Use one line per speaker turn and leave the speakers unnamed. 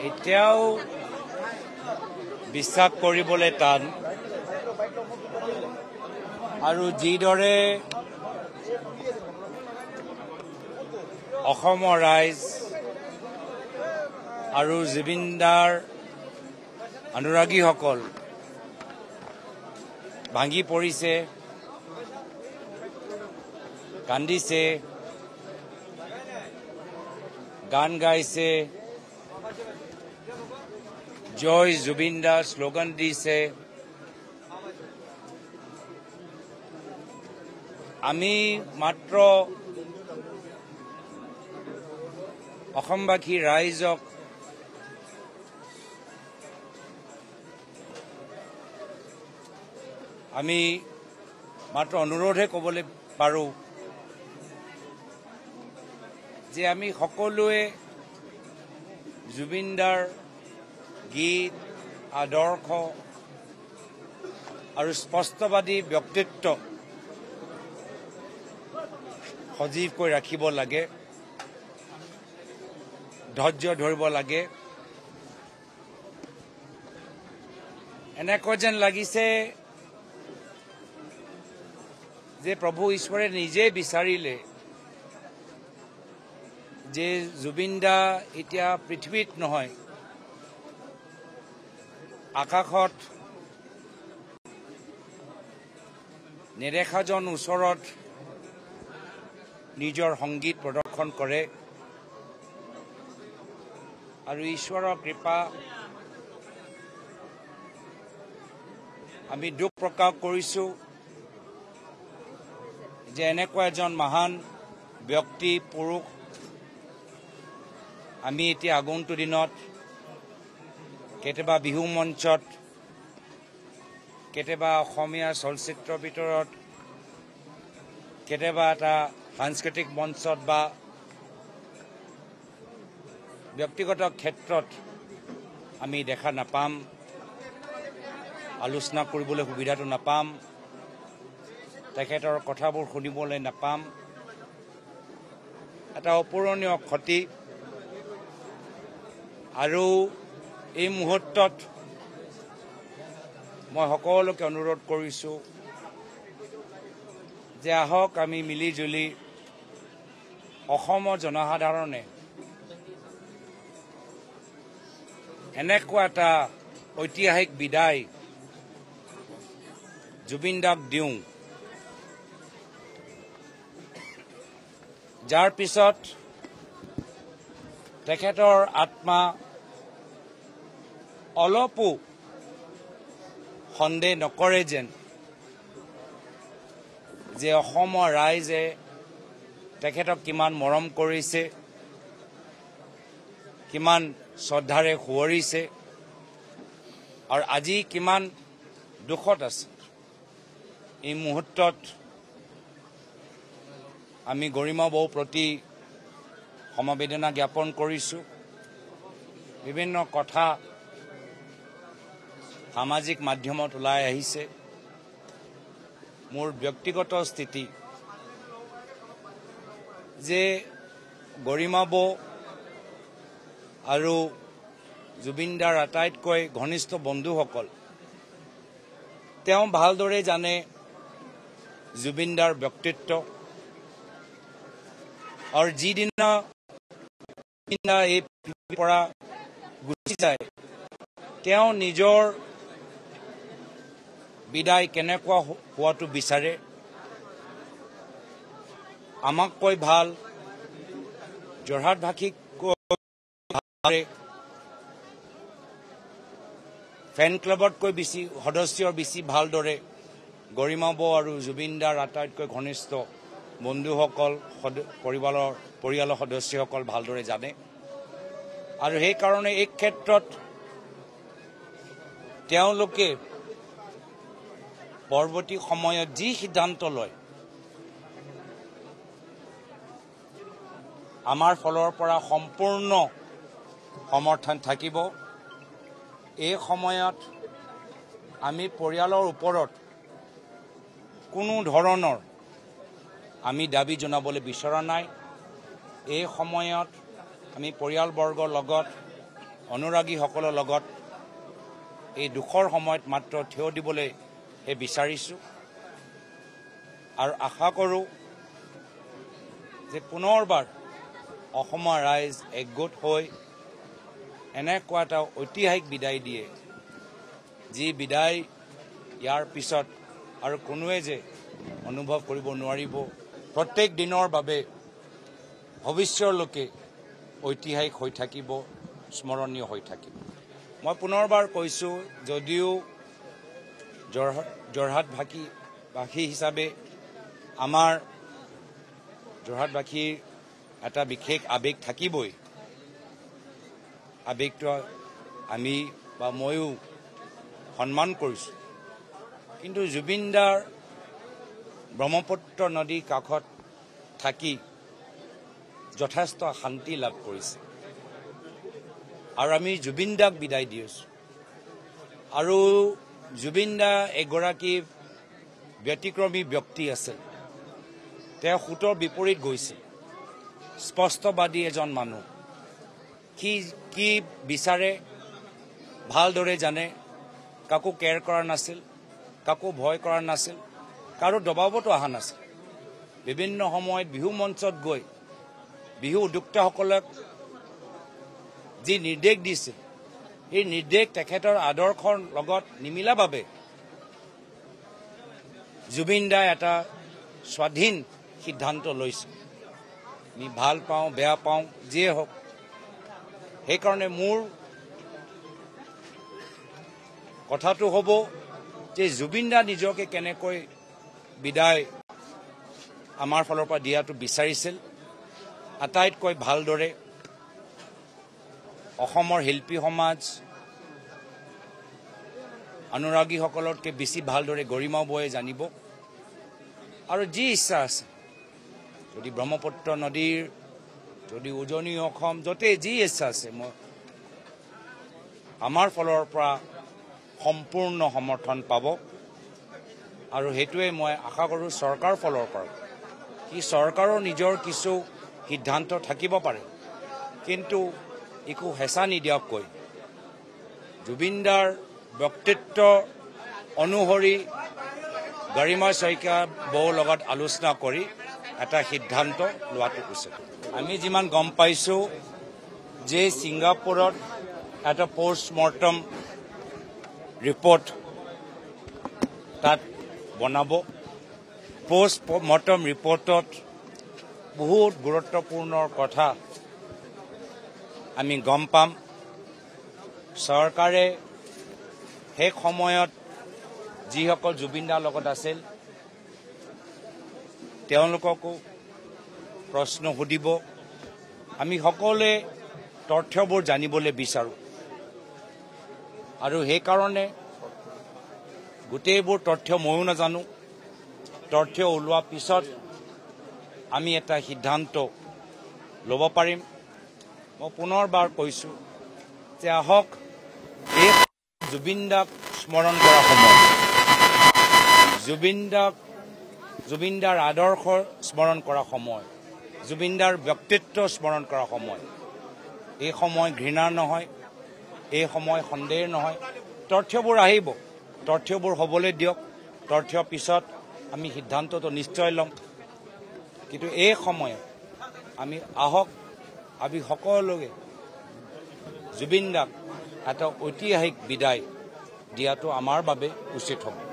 এতিয়াও বিশ্বাস কৰিবলৈ টান আৰু যিদৰে অসমৰ ৰাইজ আৰু জুবিন দাৰ অনুৰাগীসকল ভাঙি পৰিছে, কান্দিছে, গান গাইছে, জয় জুবিন দা শ্লোগান দিছে। আমি মাত্ৰ অসমবাসী ৰাইজক আমি মাত্ৰ অনুৰোধহে ক'বলৈ পাৰোঁ যে আমি সকলোৱে জুবিন দাৰ গীত, আদৰ্শ আৰু স্পষ্টবাদী ব্যক্তিত্ব সজীৱকৈ ৰাখিব লাগে, ধৈৰ্য ধৰিব লাগে। এনেকৈ যেন লাগিছে যে প্ৰভু ঈশ্বৰে নিজে বিচাৰিলে যে জুবিন দা এতিয়া পৃথিৱীত নহয়, আকাশত নেদেখাজন ওচৰত নিজৰ সংগীত প্ৰদৰ্শন কৰে আৰু ঈশ্বৰৰ কৃপা আমি দুখ প্ৰকাশ কৰিছোঁ যে এনেকুৱা এজন মহান ব্যক্তি, পুৰুষ আমি এতিয়া আগন্তুক দিনত কেতিয়াবা বিহু মঞ্চত, কেতিয়াবা অসমীয়া চলচ্চিত্ৰৰ ভিতৰত, কেতিয়াবা এটা সাংস্কৃতিক মঞ্চত বা ব্যক্তিগত ক্ষেত্ৰত আমি দেখা নাপাম, আলোচনা কৰিবলৈ সুবিধাটো নাপাম, তেখেতৰ কথাবোৰ শুনিবলৈ নাপাম। এটা অপূৰণীয় ক্ষতি। আৰু এই মুহূৰ্তত মই সকলোকে অনুৰোধ কৰিছোঁ যে আহক আমি মিলি জুলি অসমৰ জনসাধাৰণে এনেকুৱা এটা ঐতিহাসিক বিদায় জুবিন দাক দিওঁ, যাৰ পিছত তেখেতৰ আত্মা অলপো সন্দেহ নকৰে যেন যে অসমৰ ৰাইজে তেখেতক কিমান মৰম কৰিছে, কিমান শ্ৰদ্ধাৰে সুঁৱৰিছে আৰু আজি কিমান দুখত আছে। এই মুহূৰ্তত আমি গৰিমা বৌৰ প্ৰতি সমবেদনা জ্ঞাপন কৰিছোঁ। বিভিন্ন কথা সামাজিক মাধ্যমত ওলাই আহিছে। মোৰ ব্যক্তিগত স্থিতি যে গৰিমা বৌ আৰু জুবিন দাৰ আটাইতকৈ ঘনিষ্ঠ বন্ধুসকল, তেওঁ ভালদৰে জানে জুবিন দাৰ ব্যক্তিত্ব আৰু যিদিনা এই পৃথিৱীৰ পৰা গুচি যায়, তেওঁ নিজৰ বিদায় কেনেকুৱা হোৱাটো বিচাৰে। আমাতকৈ ভাল, যোৰহাটবাসীতকৈ ফেন ক্লাবতকৈ বেছি সদস্যৰ বেছি ভালদৰে গৰিমা বৌ আৰু জুবিন দাৰ আটাইতকৈ ঘনিষ্ঠ বন্ধুসকল, পৰিয়ালৰ সদস্যসকল ভালদৰে জানে। আৰু সেইকাৰণে এই ক্ষেত্ৰত তেওঁলোকে পৰৱৰ্তী সময়ত যি সিদ্ধান্ত লয়, আমাৰ ফালৰ পৰা সম্পূৰ্ণ সমৰ্থন থাকিব। এই সময়ত আমি পৰিয়ালৰ ওপৰত কোনো ধৰণৰ আমি দাবী জনাবলৈ বিচৰা নাই। এই সময়ত আমি পৰিয়ালবৰ্গৰ লগত অনুৰাগীসকলৰ লগত এই দুখৰ সময়ত মাত্ৰ থিয় দিবলৈ বিচাৰিছোঁ আৰু আশা কৰোঁ যে পুনৰবাৰ অসমৰ ৰাইজ একগোট হৈ এনেকুৱা এটা ঐতিহাসিক বিদায় দিয়ে যি বিদায় ইয়াৰ পিছত আৰু কোনোৱে যে অনুভৱ কৰিব নোৱাৰিব প্ৰত্যেক দিনৰ বাবে ভৱিষ্যতলৈকে ঐতিহাসিক হৈ থাকিব স্মৰণীয় হৈ থাকিব মই পুনৰবাৰ কৈছোঁ যদিও যোৰহাটবাসী হিচাপে আমাৰ যোৰহাটবাসীৰ এটা বিশেষ আৱেগ থাকিবই আৱেগটো আমি বা ময়ো সন্মান কৰিছোঁ কিন্তু জুবিন দাৰ ব্ৰহ্মপুত্ৰ নদীৰ কাষত থাকি যথেষ্ট শান্তি লাভ কৰিছে আৰু আমি জুবিন দাক বিদায় দি আছোঁ আৰু জুবিন দা এগৰাকী ব্যতিক্ৰমী ব্যক্তি আছিল তেওঁ সুতৰ বিপৰীত গৈছিল স্পষ্টবাদী এজন মানুহ কি বিচাৰে ভালদৰে জানে কাকো কেয়াৰ কৰা নাছিল কাকো ভয় কৰা নাছিল কাৰো দবাবতো অহা নাছিল বিভিন্ন সময়ত বিহু মঞ্চত গৈ বিহু উদ্যোক্তাসকলক যি নিৰ্দেশ দিছিল এই নিৰ্দেশ তেখেতৰ আদৰ্শৰ লগত নিমিলা বাবে জুবিন দাই এটা স্বাধীন সিদ্ধান্ত লৈছে আমি ভাল পাওঁ বেয়া পাওঁ যিয়ে হওক সেইকাৰণে মোৰ কথাটো হ'ব যে জুবিন দা নিজকে কেনেকৈ বিদায় আমাৰ ফালৰ পৰা দিয়াটো বিচাৰিছিল আটাইতকৈ ভালদৰে অসমৰ শিল্পী সমাজ অনুৰাগীসকলতকৈ বেছি ভালদৰে গৰিমা বয়ে জানিব আৰু যি ইচ্ছা আছে যদি ব্ৰহ্মপুত্ৰ নদীৰ যদি উজনি অসম য'তে যি ইচ্ছা আছে মই আমাৰ ফালৰ পৰা সম্পূৰ্ণ সমৰ্থন পাব আৰু সেইটোৱে মই আশা কৰোঁ চৰকাৰৰ ফালৰ পৰা কি চৰকাৰৰ নিজৰ কিছু সিদ্ধান্ত থাকিব পাৰে কিন্তু একো হেঁচা নিদিয়াকৈ জুবিন দাৰ ব্যক্তিত্ব অনুসৰি গৰিমা শইকীয়া বৌৰ লগত আলোচনা কৰি এটা সিদ্ধান্ত লোৱাটো উচিত আমি যিমান গম পাইছোঁ যে ছিংগাপুৰত এটা পষ্টমৰ্টম ৰিপৰ্ট তাত বনাব পষ্টমৰ্টম ৰিপৰ্টত বহুত গুৰুত্বপূৰ্ণ কথা আমি গম পাম চৰকাৰে সেই সময়ত যিসকল জুবিন দাৰ লগত আছিল তেওঁলোককো প্ৰশ্ন সুধিব আমি সকলোৱে তথ্যবোৰ জানিবলৈ বিচাৰোঁ আৰু সেইকাৰণে গোটেইবোৰ তথ্য ময়ো নাজানো তথ্য ওলোৱাৰ পিছত আমি এটা সিদ্ধান্ত ল'ব পাৰিম মই পুনৰবাৰ কৈছোঁ যে আহক এই জুবিন দাক স্মৰণ কৰা সময় জুবিন দাৰ আদৰ্শ স্মৰণ কৰা সময় জুবিন দাৰ ব্যক্তিত্ব স্মৰণ কৰা সময় এই সময় ঘৃণাৰ নহয় এই সময় সন্দেহৰ নহয় তথ্যবোৰ আহিব তথ্যবোৰ হ'বলৈ দিয়ক তথ্যৰ পিছত আমি সিদ্ধান্তটো নিশ্চয় ল'ম কিন্তু এই সময়ত আমি আহক আমি সকলোৱে জুবিন দাক এটা ঐতিহাসিক বিদায় দিয়াটো আমাৰ বাবে উচিত হ'ব